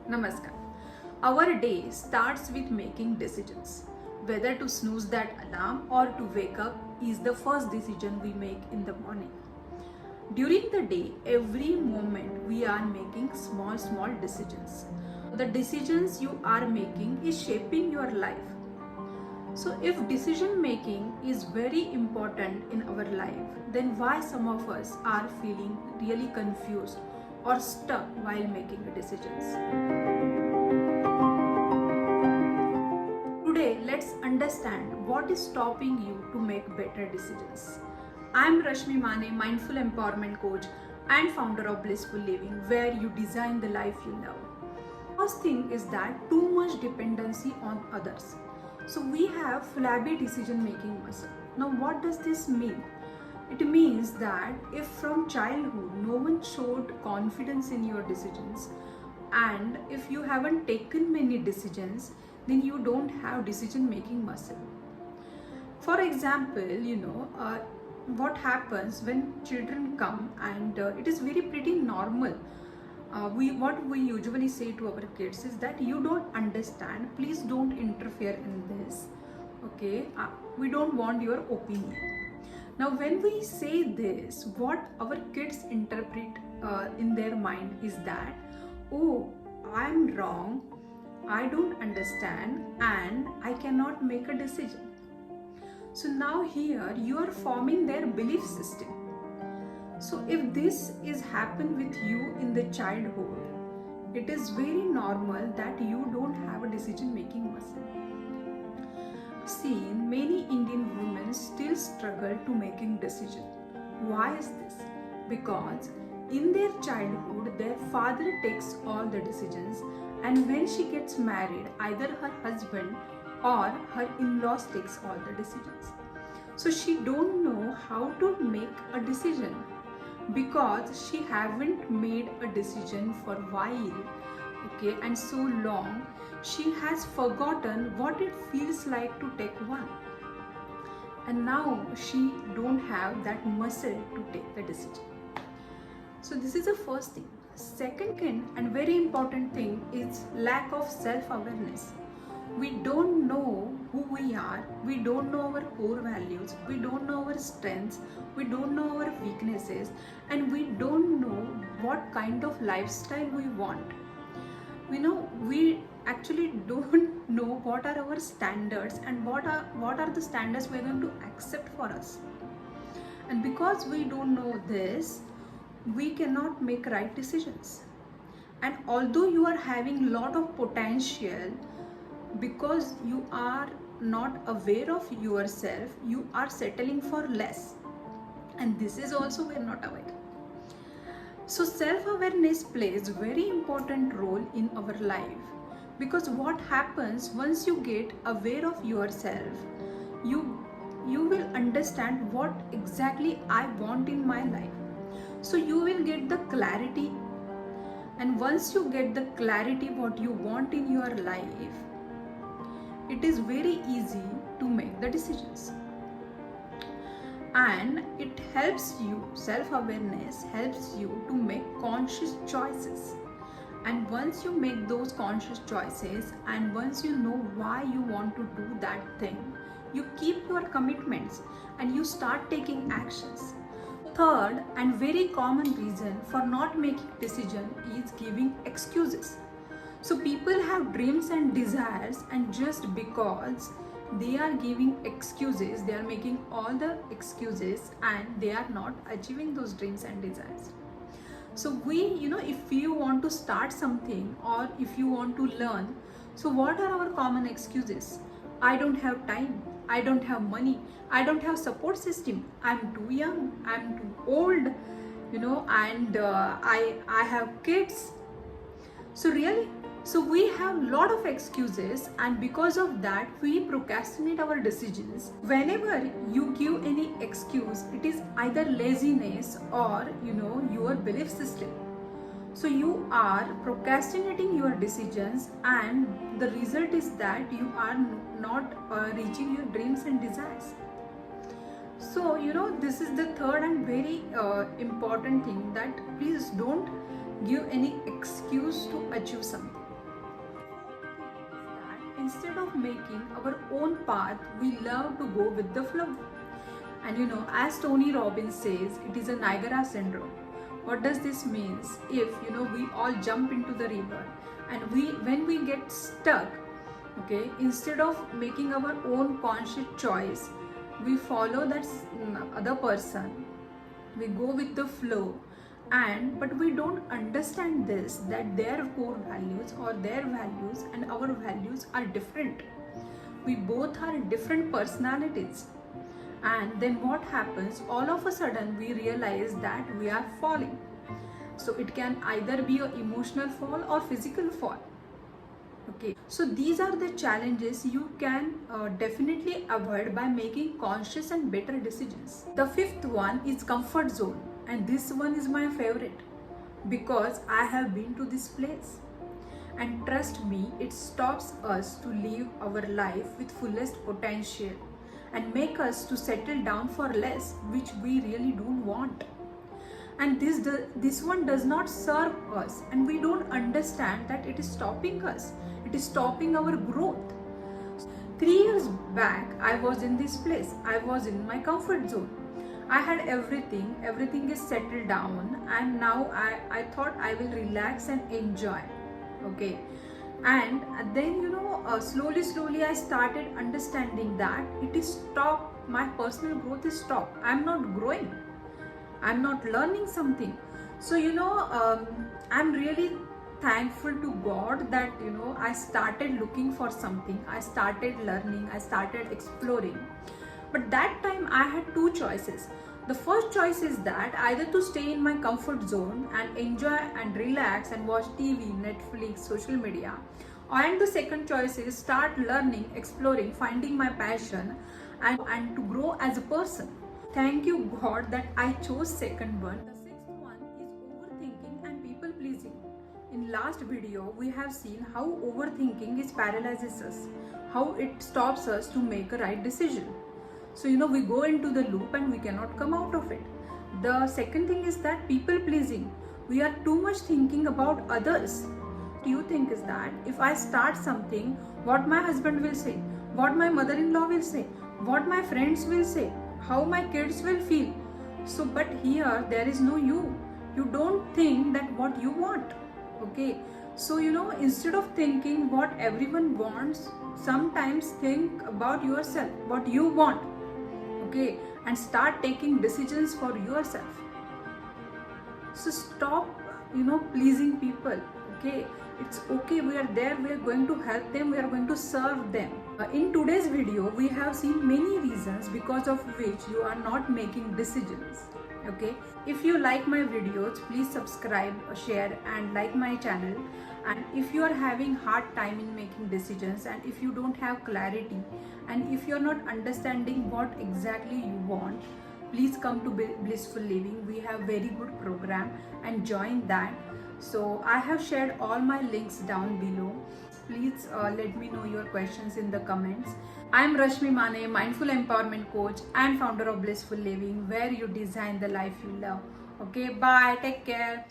Namaskar. Our day starts with making decisions. Whether to snooze that alarm or to wake up is the first decision we make in the morning. During the day, every moment we are making small decisions. The decisions you are making is shaping your life. So if decision making is very important in our life, then why some of us are feeling really confused or stuck while making decisions? Today, let's understand what is stopping you to make better decisions. I'm Rashmi Mane, mindful empowerment coach and founder of Blissful Living, where you design the life you love. First thing is that too much dependency on others. So we have flabby decision making muscle. Now, what does this mean? It means that if from childhood no one showed confidence in your decisions, and if you haven't taken many decisions, then you don't have decision making muscle. For example, what happens when children come, and it is very pretty normal. What we usually say to our kids is that you don't understand, please don't interfere in this. Okay, we don't want your opinion. Now, when we say this, what our kids interpret in their mind is that, oh, I'm wrong, I don't understand, and I cannot make a decision. So now here you are forming their belief system. So if this is happen with you in the childhood, it is very normal that you don't have a decision making muscle. See, many Indian women still struggle to making decision. Why is this? Because in their childhood, their father takes all the decisions, and when she gets married, either her husband or her in-laws takes all the decisions. So she don't know how to make a decision because she haven't made a decision for a while, okay, and so long she has forgotten what it feels like to take one. And now she don't have that muscle to take the decision. So this is the first thing. Second and very important thing is lack of self-awareness. We don't know who we are, we don't know our core values, we don't know our strengths, we don't know our weaknesses, and we don't know what kind of lifestyle we want. We actually don't know what are our standards and what are the standards we're going to accept for us. And because we don't know this, we cannot make right decisions. And although you are having lot of potential, because you are not aware of yourself, you are settling for less, and this is also we're not aware. So self-awareness plays very important role in our life, because what happens once you get aware of yourself, you will understand what exactly I want in my life. So you will get the clarity, and once you get the clarity what you want in your life, it is very easy to make the decisions. And it helps you, self-awareness helps you to make conscious choices. And once you make those conscious choices, and once you know why you want to do that thing, you keep your commitments and you start taking actions. Third and very common reason for not making decision is giving excuses. So people have dreams and desires, and just because they are giving excuses, they are making all the excuses, and they are not achieving those dreams and desires. So if you want to start something or if you want to learn, so what are our common excuses? I don't have time, I don't have money, I don't have support system, I'm too young, I'm too old, and I have kids. So we have lot of excuses, and because of that we procrastinate our decisions. Whenever you give any excuse, it is either laziness or your belief system. So you are procrastinating your decisions, and the result is that you are not reaching your dreams and desires. So this is the third and very important thing, that please don't give any excuse to achieve something. instead of making our own path, we love to go with the flow. And as Tony Robbins says, it is a Niagara syndrome. What does this mean? If we all jump into the river, and when we get stuck, okay, instead of making our own conscious choice, we follow that other person, we go with the flow, but we don't understand this, that their core values or their values and our values are different. We both are different personalities. And then what happens? All of a sudden we realize that we are falling. So it can either be an emotional fall or physical fall. Okay, so these are the challenges you can definitely avoid by making conscious and better decisions. The fifth one is comfort zone, and this one is my favorite because I have been to this place. And trust me, it stops us to live our life with fullest potential and make us to settle down for less, which we really don't want. And this one does not serve us, and we don't understand that it is stopping us. It is stopping our growth. 3 years back, I was in this place. I was in my comfort zone. I had everything is settled down, and now I thought I will relax and enjoy. Okay, and then slowly I started understanding that it is stopped. My personal growth is stopped. I'm not growing, I'm not learning something. So I'm really thankful to God that I started looking for something, I started learning, I started exploring. But that time I had two choices. The first choice is that either to stay in my comfort zone and enjoy and relax and watch TV, Netflix, social media, and the second choice is start learning, exploring, finding my passion and to grow as a person. Thank you God that I chose second one. The sixth one is overthinking and people pleasing. In last video we have seen how overthinking is paralyzes us, how it stops us to make a right decision. So we go into the loop and we cannot come out of it. The second thing is that people pleasing. We are too much thinking about others. What you think is that if I start something, what my husband will say, what my mother-in-law will say, what my friends will say, how my kids will feel. So but here there is no you. You don't think that what you want. Okay, so instead of thinking what everyone wants, sometimes think about yourself, what you want. Okay, and start taking decisions for yourself. So stop pleasing people. Okay, it's okay, we are there, we are going to help them, we are going to serve them. In today's video we have seen many reasons because of which you are not making decisions. Okay, if you like my videos, please subscribe, share and like my channel. And if you are having hard time in making decisions, and if you don't have clarity, and if you are not understanding what exactly you want, please come to Blissful Living. We have very good program and join that. So I have shared all my links down below. Please let me know your questions in the comments. I'm Rashmi Mane, Mindful Empowerment Coach and founder of Blissful Living, where you design the life you love. Okay, bye, take care.